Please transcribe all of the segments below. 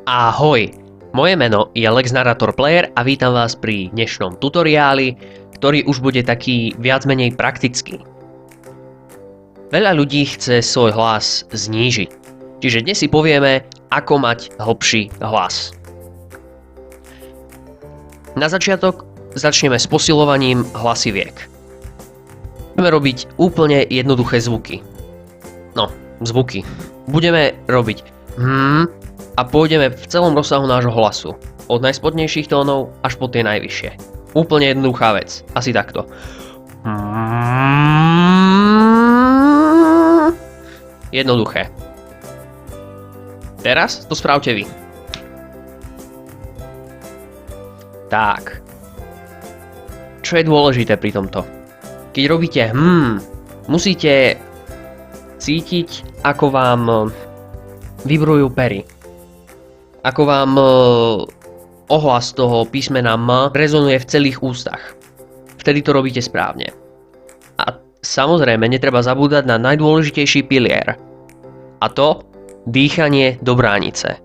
Ahoj, moje meno je Lex Narrator Player a vítam vás pri dnešnom tutoriáli, ktorý už bude taký viac menej praktický. Veľa ľudí chce svoj hlas znížiť, čiže dnes si povieme, ako mať hlbší hlas. Na začiatok začneme s posilovaním hlasiviek. Budeme robiť úplne jednoduché zvuky. Zvuky. Budeme robiť a pôjdeme v celom rozsahu nášho hlasu. Od najspodnejších tónov až po tie najvyššie. Úplne jednoduchá vec. Asi takto. Jednoduché. Teraz to spravte vy. Tak. Čo je dôležité pri tomto? Keď robíte musíte cítiť, ako vám vibrujú pery. Ako vám ohlas toho písmena M rezonuje v celých ústach. Vtedy to robíte správne. A samozrejme, netreba zabúdať na najdôležitejší pilier. A to dýchanie do bránice.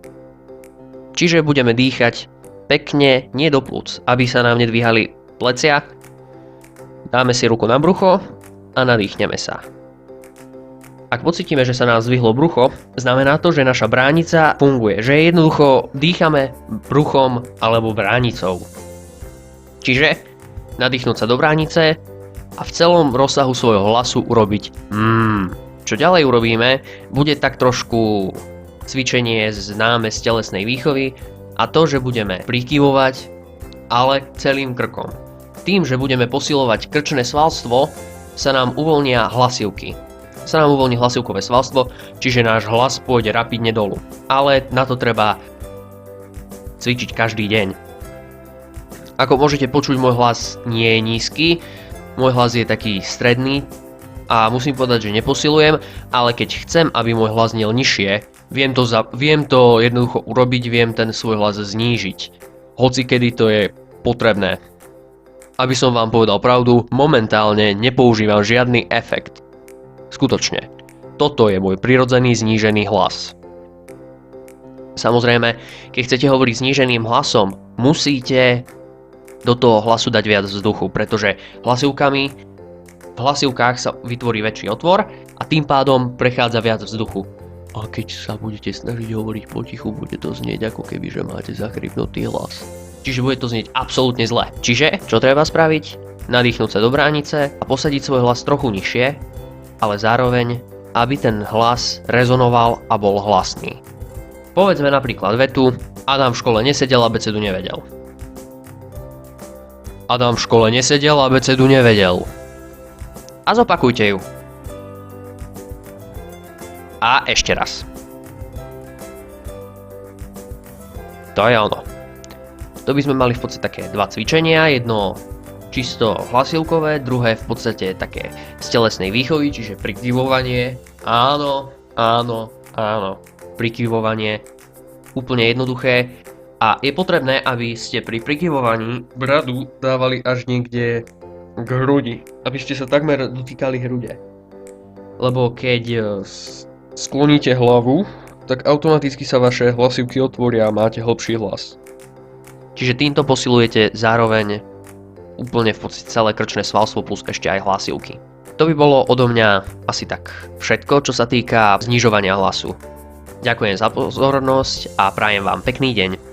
Čiže budeme dýchať pekne, nie do plúc, aby sa nám nedvíhali plecia. Dáme si ruku na brucho a nadýchneme sa. Ak pocítime, že sa nám zdvihlo brucho, znamená to, že naša bránica funguje, že jednoducho dýchame bruchom alebo bránicou. Čiže nadýchnúť sa do bránice a v celom rozsahu svojho hlasu urobiť Čo ďalej urobíme, bude tak trošku cvičenie známe z telesnej výchovy a to, že budeme prikyvovať, ale celým krkom. Tým, že budeme posilovať krčné svalstvo, sa nám uvoľnia hlasivky. Uvoľní hlasivkové svalstvo, čiže náš hlas pôjde rapidne dolu. Ale na to treba cvičiť každý deň. Ako môžete počuť, môj hlas nie je nízky, môj hlas je taký stredný a musím povedať, že neposilujem, ale keď chcem, aby môj hlas znel nižšie, viem to jednoducho urobiť, viem ten svoj hlas znížiť. Hoci kedy to je potrebné. Aby som vám povedal pravdu, momentálne nepoužívam žiadny efekt. Skutočne, toto je môj prirodzený znížený hlas. Samozrejme, keď chcete hovoriť zníženým hlasom, musíte do toho hlasu dať viac vzduchu, pretože v hlasivkách sa vytvorí väčší otvor a tým pádom prechádza viac vzduchu. A keď sa budete snažiť hovoriť potichu, bude to znieť ako keby, že máte zachrypnutý hlas. Čiže bude to znieť absolútne zle. Čiže, čo treba spraviť? Nadýchnúť sa do bránice a posadiť svoj hlas trochu nižšie, ale zároveň, aby ten hlas rezonoval a bol hlasný. Povedzme napríklad vetu: Adam v škole nesedel, abecedu nevedel. Adam v škole nesedel, abecedu nevedel. A zopakujte ju. A ešte raz. To je ono. To by sme mali v podstate také dva cvičenia, jedno čisto hlasivkové, druhé v podstate také z telesnej výchovy, čiže prikyvovanie. Áno, prikyvovanie, úplne jednoduché. A je potrebné, aby ste pri prikyvovaní bradu dávali až niekde k hrudi, aby ste sa takmer dotýkali hrude. Lebo keď skloníte hlavu, tak automaticky sa vaše hlasivky otvoria a máte hlbší hlas. Čiže týmto posilujete zároveň úplne v podstate celé krčné svalstvo plus ešte aj hlasivky. To by bolo odo mňa asi tak všetko, čo sa týka znižovania hlasu. Ďakujem za pozornosť a prajem vám pekný deň.